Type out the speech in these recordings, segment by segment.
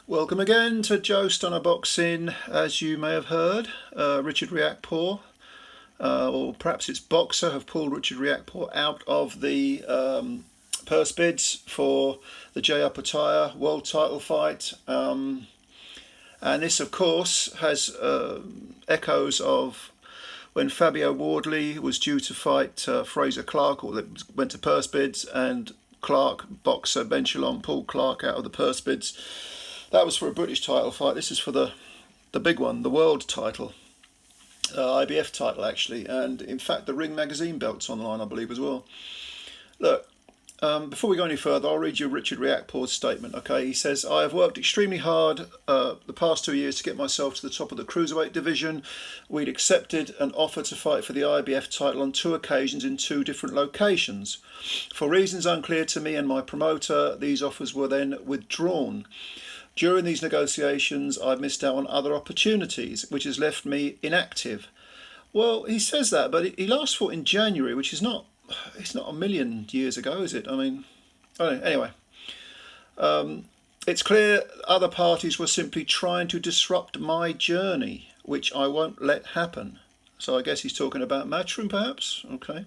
Welcome again to Joe Stunner Boxing. As you may have heard, Richard Riakporhe, or perhaps it's Boxxer, have pulled Richard Riakporhe out of the purse bids for the JAI OPETAIA world title fight. And this, of course, has echoes of when Fabio Wardley was due to fight Fraser Clarke, or went to purse bids, and Clarke, Boxxer, Ben Shalom pulled Clarke out of the purse bids. That was for a British title fight. This is for the big one, the world title, IBF title actually, and in fact the Ring magazine belt's online, I believe, as well. Look, before we go any further, I'll read you Richard Riakporhe's statement. Okay, he says, "I have worked extremely hard the past 2 years to get myself to the top of the cruiserweight division. We'd accepted an offer to fight for the IBF title on 2 occasions in 2 different locations. For reasons unclear to me and my promoter, these offers were then withdrawn. During these negotiations, I've missed out on other opportunities, which has left me inactive." Well, he says that, but he last fought in January, which is not, it's not a million years ago, is it? I mean, anyway. It's clear other parties were simply trying to disrupt my journey, which I won't let happen. So I guess he's talking about Matchroom, perhaps? Okay.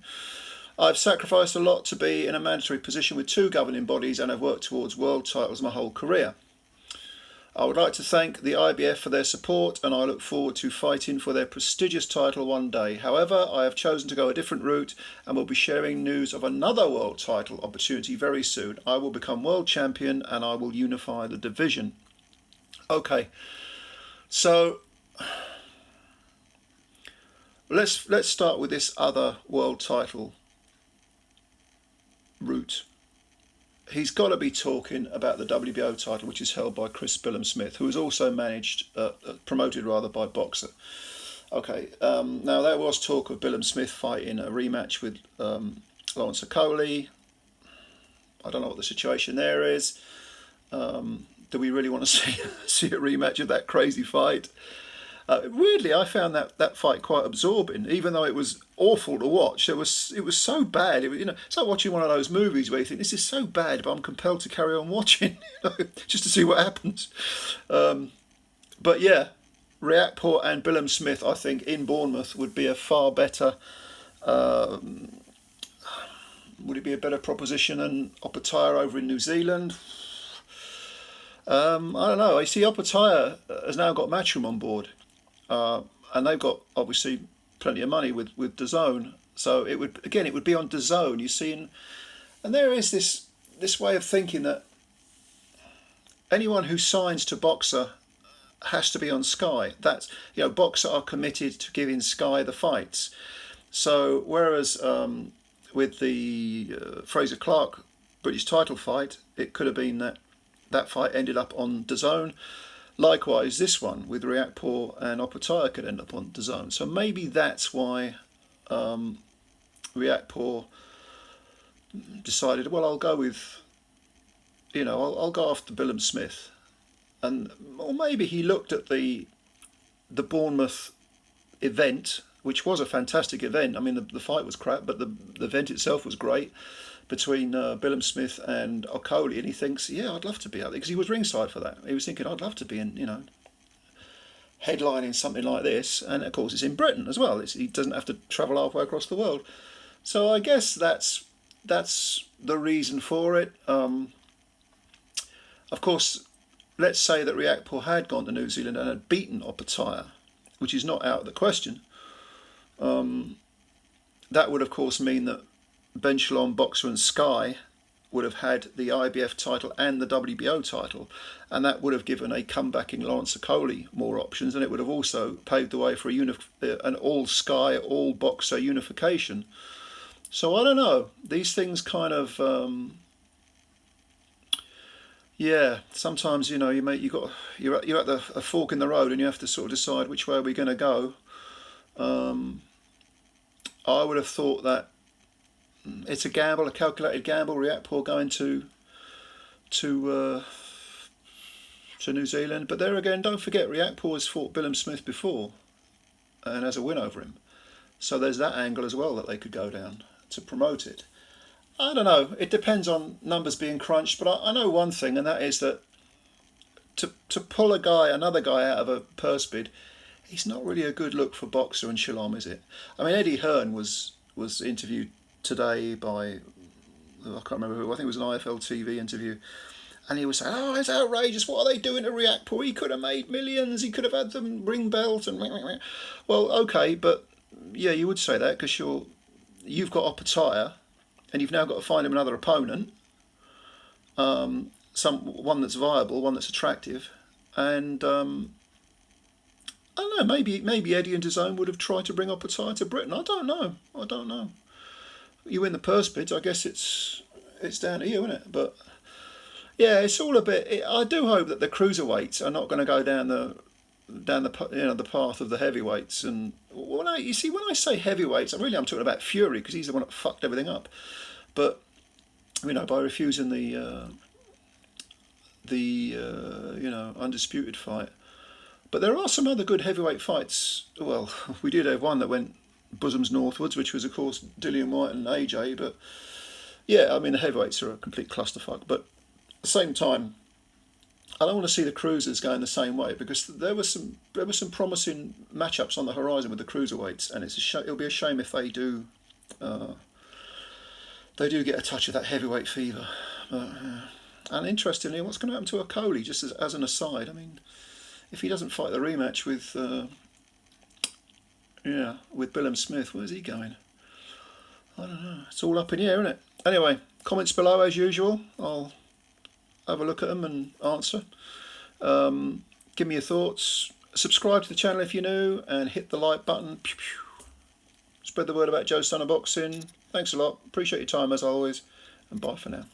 "I've sacrificed a lot to be in a mandatory position with 2 governing bodies and have worked towards world titles my whole career. I would like to thank the IBF for their support, and I look forward to fighting for their prestigious title one day. However, I have chosen to go a different route and will be sharing news of another world title opportunity very soon. I will become world champion and I will unify the division." Okay, so let's start with this other world title route. He's got to be talking about the WBO title, which is held by Chris Billam-Smith, who is also promoted by Boxxer. Okay, now there was talk of Billam-Smith fighting a rematch with Lawrence Okolie. I don't know what the situation there is. Do we really want to see a rematch of that crazy fight? Weirdly, I found that fight quite absorbing, even though it was awful to watch. It was so bad. It's like watching one of those movies where you think, this is so bad, but I'm compelled to carry on watching, just to see what happens. But yeah, Riakporhe and Billam-Smith, I think, in Bournemouth would be a far better. Would it be a better proposition than OPETAIA over in New Zealand? I don't know. I see OPETAIA has now got Matchroom on board. And they've got obviously plenty of money with DAZN, so it would be on DAZN. You see, and there is this way of thinking that anyone who signs to Boxxer has to be on Sky. That's, Boxxer are committed to giving Sky the fights. So whereas with the Fraser Clarke British title fight, it could have been that fight ended up on DAZN. Likewise, this one with Riakporhe and OPETAIA could end up on DAZN. So maybe that's why Riakporhe decided, well, I'll go with, I'll go after Billam-Smith. Or maybe he looked at the Bournemouth event, which was a fantastic event. I mean, the fight was crap, but the event itself was great, between Billam-Smith and Okolie, and he thinks, yeah, I'd love to be out there, because he was ringside for that. He was thinking, I'd love to be in, headlining something like this, and of course it's in Britain as well. He doesn't have to travel halfway across the world. So I guess that's the reason for it. Of course, let's say that Riakporhe had gone to New Zealand and had beaten OPETAIA, which is not out of the question. That would of course mean that Ben Shalom, Boxxer and Sky would have had the IBF title and the WBO title, and that would have given a comebacking Lawrence Okolie more options, and it would have also paved the way for an all Sky, all Boxxer unification. So I don't know, these things kind of sometimes you're at a fork in the road and you have to sort of decide which way are we going to go. I would have thought that it's a gamble, a calculated gamble. Riakporhe going to New Zealand, but there again, don't forget Riakporhe has fought Billam-Smith before and has a win over him. So there's that angle as well that they could go down to promote it. I don't know. It depends on numbers being crunched, but I know one thing, and that is that to pull another guy out of a purse bid, it's not really a good look for Boxxer and Shalom, is it? I mean, Eddie Hearn was interviewed today by, I can't remember who, I think it was an IFL TV interview, and he was saying, oh, it's outrageous, what are they doing to Riakporhe? He could have made millions, he could have had them ring belt, and well, okay, but yeah, you would say that because you've got OPETAIA, and you've now got to find him another opponent, one that's viable, one that's attractive, and I don't know, maybe Eddie and DAZN would have tried to bring OPETAIA to Britain. I don't know. You win the purse bids, I guess it's down to you, isn't it? But yeah, it's all a bit. I do hope that the cruiserweights are not going to go down the the path of the heavyweights. And when I say heavyweights, I'm talking about Fury, because he's the one that fucked everything up. But by refusing the undisputed fight. But there are some other good heavyweight fights. Well, we did have one that went bosoms northwards, which was, of course, Dillian Whyte and AJ. But yeah, I mean, the heavyweights are a complete clusterfuck. But at the same time, I don't want to see the cruisers going the same way, because there were some promising matchups on the horizon with the cruiserweights, and it'll be a shame if they do get a touch of that heavyweight fever. And interestingly, what's going to happen to Okolie? Just as an aside, I mean, if he doesn't fight the rematch with Billam-Smith, where's he going? I don't know. It's all up in the air, isn't it? Anyway, comments below as usual. I'll have a look at them and answer. Give me your thoughts. Subscribe to the channel if you're new, and hit the like button. Pew, pew. Spread the word about Joe's Son of Boxing. Thanks a lot. Appreciate your time as always, and bye for now.